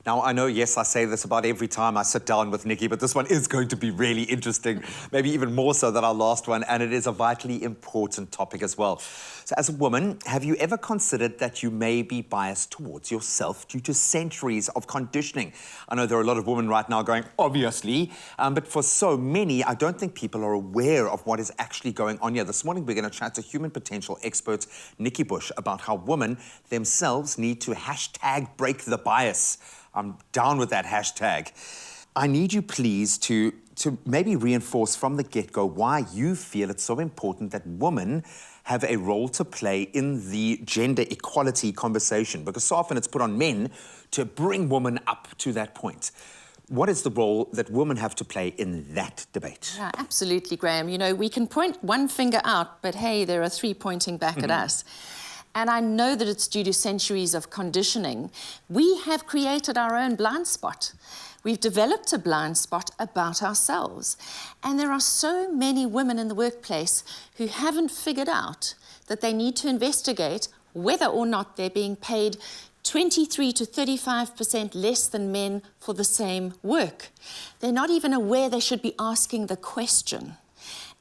Now, I know, yes, I say this about every time I sit down with Nikki, but this one is going to be really interesting, maybe even more so than our last one, and it is a vitally important topic as well. So as a woman, have you ever considered that you may be biased towards yourself due to centuries of conditioning? I know there are a lot of women right now going, obviously, but for so many, I don't think people are aware of what is actually going on here. This morning, we're going to chat to human potential expert Nikki Bush about how women themselves need to #break the bias. I'm down with that hashtag. I need you, please, to maybe reinforce from the get-go why you feel it's so important that women have a role to play in the gender equality conversation, because so often it's put on men to bring women up to that point. What is the role that women have to play in that debate? Yeah, absolutely, Graham. You know, we can point one finger out, but hey, there are three pointing back at us. And I know that it's due to centuries of conditioning. We have created our own blind spot. We've developed a blind spot about ourselves. And there are so many women in the workplace who haven't figured out that they need to investigate whether or not they're being paid 23 to 35% less than men for the same work. They're not even aware they should be asking the question.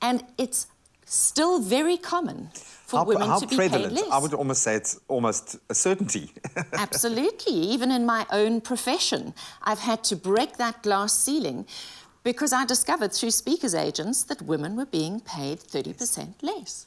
And it's still very common for women to be paid less. I would almost say it's almost a certainty. Absolutely. Even in my own profession, I've had to break that glass ceiling because I discovered through speakers agents that women were being paid 30% less.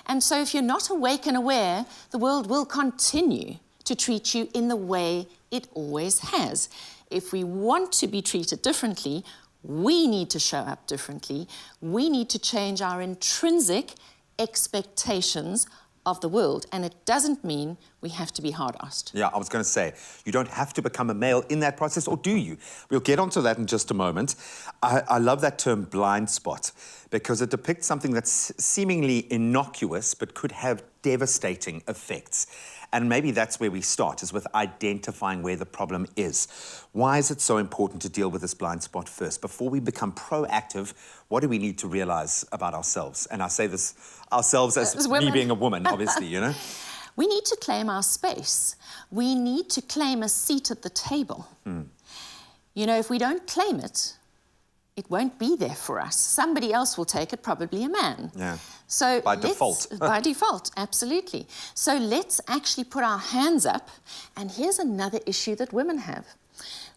And so if you're not awake and aware, the world will continue to treat you in the way it always has. If we want to be treated differently, we need to show up differently. We need to change our intrinsic expectations of the world, and it doesn't mean we have to be hard-assed. Yeah, I was going to say, you don't have to become a male in that process, or do you? We'll get onto that in just a moment. I love that term blind spot, because it depicts something that's seemingly innocuous but could have devastating effects. And maybe that's where we start, is with identifying where the problem is. Why is it so important to deal with this blind spot first? Before we become proactive, what do we need to realize about ourselves? And I say this, ourselves as me being a woman, obviously, you know? We need to claim our space. We need to claim a seat at the table. You know, if we don't claim it, it won't be there for us. Somebody else will take it, probably a man. Yeah. So by default. By default, absolutely. So let's actually put our hands up. And here's another issue that women have.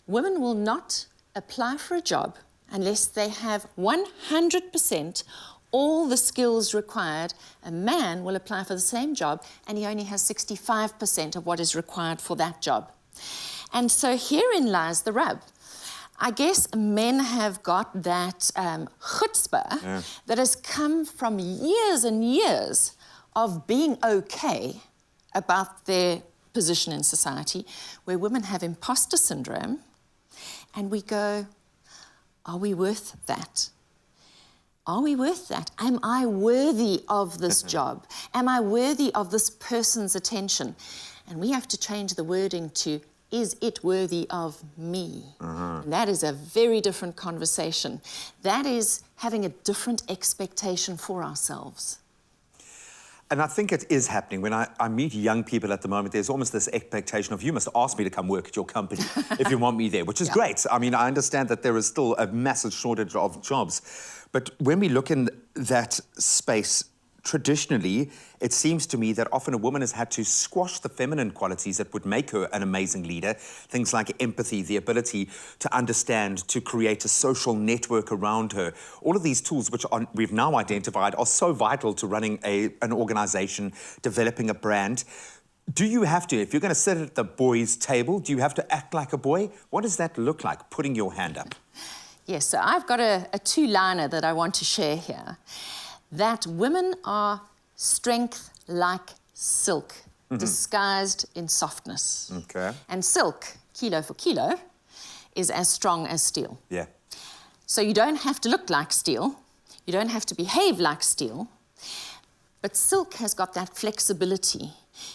Women will not apply for a job unless they have 100% all the skills required. A man will apply for the same job and he only has 65% of what is required for that job. And so herein lies the rub. I guess men have got that chutzpah that has come from years and years of being okay about their position in society, where women have imposter syndrome, and we go, are we worth that? Are we worth that? Am I worthy of this job? Am I worthy of this person's attention? And we have to change the wording to, is it worthy of me? And that is a very different conversation. That is having a different expectation for ourselves. And I think it is happening. When I meet young people at the moment, there's almost this expectation of, you must ask me to come work at your company if you want me there, which is great. I mean, I understand that there is still a massive shortage of jobs. But when we look in that space, traditionally, it seems to me that often a woman has had to squash the feminine qualities that would make her an amazing leader. Things like empathy, the ability to understand, to create a social network around her. All of these tools, which we've now identified, are so vital to running an organization, developing a brand. Do you have to, if you're going to sit at the boys' table, do you have to act like a boy? What does that look like, putting your hand up? Yes, so I've got a two-liner that I want to share here. That women are strength like silk, disguised in softness. Okay. And silk, kilo for kilo, is as strong as steel. Yeah. So you don't have to look like steel. You don't have to behave like steel. But silk has got that flexibility.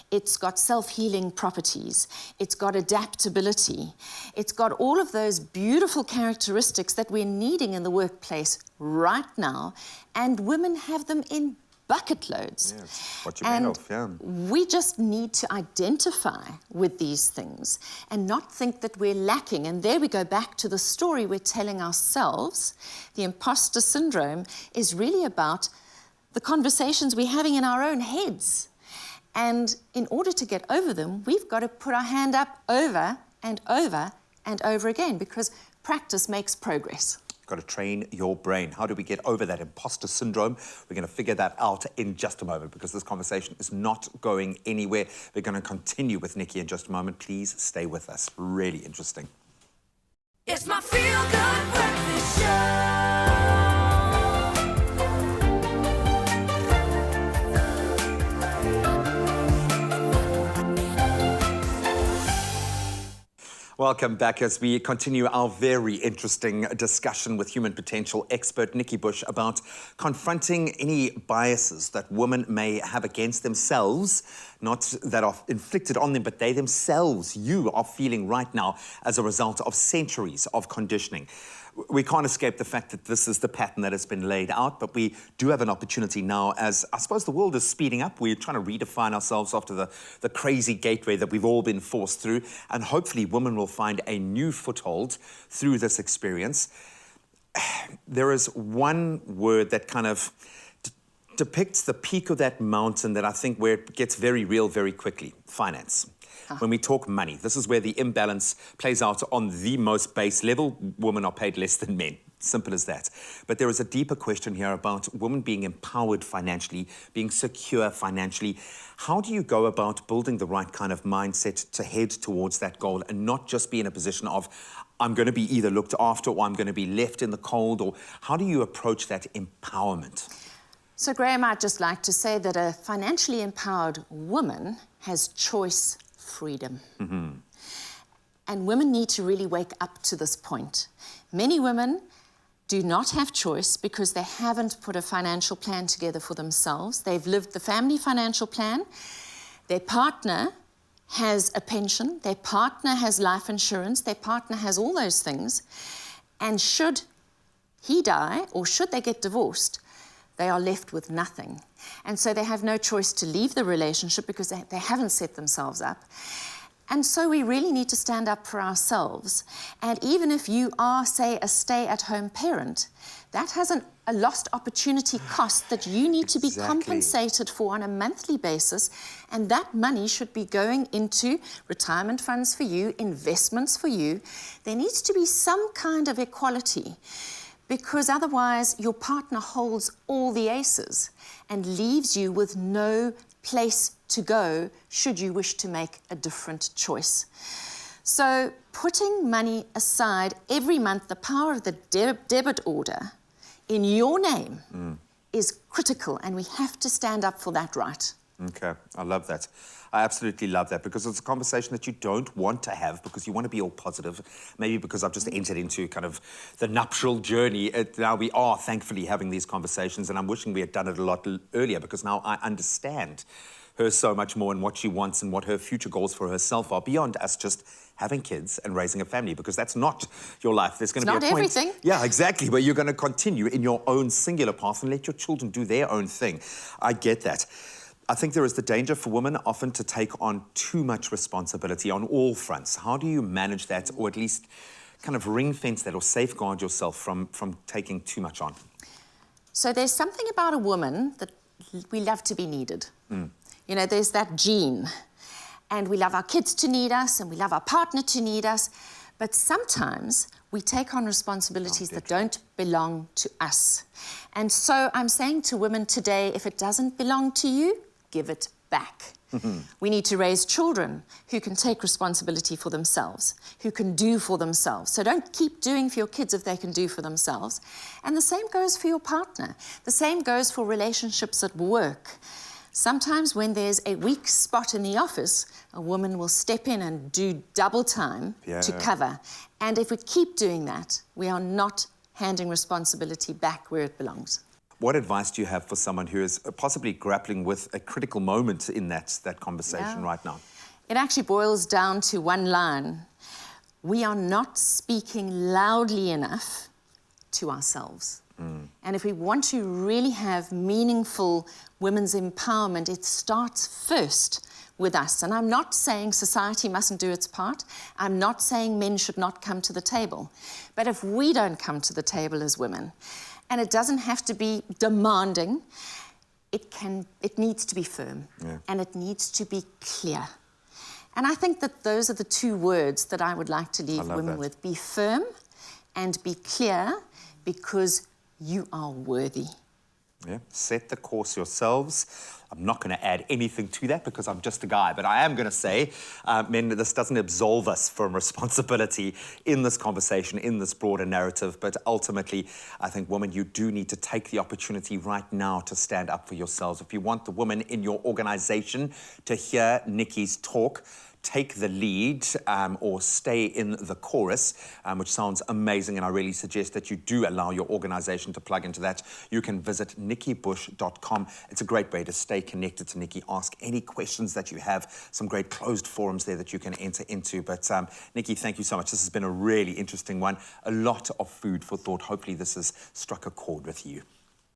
It's got self-healing properties. It's got adaptability. It's got all of those beautiful characteristics that we're needing in the workplace right now, and women have them in bucket loads. Yeah, it's what you're made of, yeah. We just need to identify with these things and not think that we're lacking. And there we go back to the story we're telling ourselves. The imposter syndrome is really about the conversations we're having in our own heads. And in order to get over them, we've got to put our hand up over and over and over again, because practice makes progress. Got to train your brain. How do we get over that imposter syndrome? We're going to figure that out in just a moment, because this conversation is not going anywhere. We're going to continue with Nikki in just a moment. Please stay with us. Really interesting. It's my feel-good breakfast show. Welcome back as we continue our very interesting discussion with human potential expert Nikki Bush about confronting any biases that women may have against themselves, not that are inflicted on them, but they themselves, you are feeling right now as a result of centuries of conditioning. We can't escape the fact that this is the pattern that has been laid out, but we do have an opportunity now as, I suppose, the world is speeding up. We're trying to redefine ourselves after the crazy gateway that we've all been forced through, and hopefully women will find a new foothold through this experience. There is one word that kind of depicts the peak of that mountain that I think where it gets very real very quickly: finance. When we talk money, this is where the imbalance plays out on the most base level. Women are paid less than men. Simple as that. But there is a deeper question here about women being empowered financially, being secure financially. How do you go about building the right kind of mindset to head towards that goal and not just be in a position of, I'm going to be either looked after or I'm going to be left in the cold? Or how do you approach that empowerment? So, Graham, I'd just like to say that a financially empowered woman has choice freedom. Mm-hmm. And women need to really wake up to this point. Many women do not have choice because they haven't put a financial plan together for themselves. They've lived the family financial plan. Their partner has a pension. Their partner has life insurance. Their partner has all those things. And should he die or should they get divorced, they are left with nothing. And so they have no choice to leave the relationship because they haven't set themselves up. And so we really need to stand up for ourselves. And even if you are, say, a stay-at-home parent, that has a lost opportunity cost that you need to be compensated for on a monthly basis. And that money should be going into retirement funds for you, investments for you. There needs to be some kind of equality, because otherwise your partner holds all the aces and leaves you with no place to go should you wish to make a different choice. So putting money aside every month, the power of the debit order in your name is critical, and we have to stand up for that right. Okay, I love that. I absolutely love that, because it's a conversation that you don't want to have because you want to be all positive. Maybe because I've just entered into kind of the nuptial journey. Now we are thankfully having these conversations, and I'm wishing we had done it a lot earlier, because now I understand her so much more and what she wants and what her future goals for herself are, beyond us just having kids and raising a family, because that's not your life. There's going to be a point. Not everything. Yeah, exactly, where you're going to continue in your own singular path and let your children do their own thing. I get that. I think there is the danger for women often to take on too much responsibility on all fronts. How do you manage that, or at least kind of ring fence that or safeguard yourself from taking too much on? So there's something about a woman that we love to be needed. You know, there's that gene. And we love our kids to need us, and we love our partner to need us. But sometimes we take on responsibilities that don't belong to us. And so I'm saying to women today, if it doesn't belong to you, give it back. We need to raise children who can take responsibility for themselves, who can do for themselves. So don't keep doing for your kids if they can do for themselves. And the same goes for your partner. The same goes for relationships at work. Sometimes when there's a weak spot in the office, a woman will step in and do double time to cover. And if we keep doing that, we are not handing responsibility back where it belongs. What advice do you have for someone who is possibly grappling with a critical moment in that conversation right now? It actually boils down to one line. We are not speaking loudly enough to ourselves. And if we want to really have meaningful women's empowerment, it starts first with us. And I'm not saying society mustn't do its part. I'm not saying men should not come to the table. But if we don't come to the table as women, and it doesn't have to be demanding, it needs to be firm, and it needs to be clear. And I think that those are the two words that I would like to leave women with. Be firm and be clear, because you are worthy. Yeah. Set the course yourselves. I'm not going to add anything to that because I'm just a guy, but I am going to say, men, this doesn't absolve us from responsibility in this conversation, in this broader narrative, but ultimately, I think, women, you do need to take the opportunity right now to stand up for yourselves. If you want the women in your organization to hear Nikki's talk, take the lead or stay in the chorus, which sounds amazing, and I really suggest that you do allow your organization to plug into that. You can visit nikkibush.com. It's a great way to stay connected to Nikki, ask any questions that you have, some great closed forums there that you can enter into. But Nikki, thank you so much. This has been a really interesting one, a lot of food for thought. Hopefully this has struck a chord with you.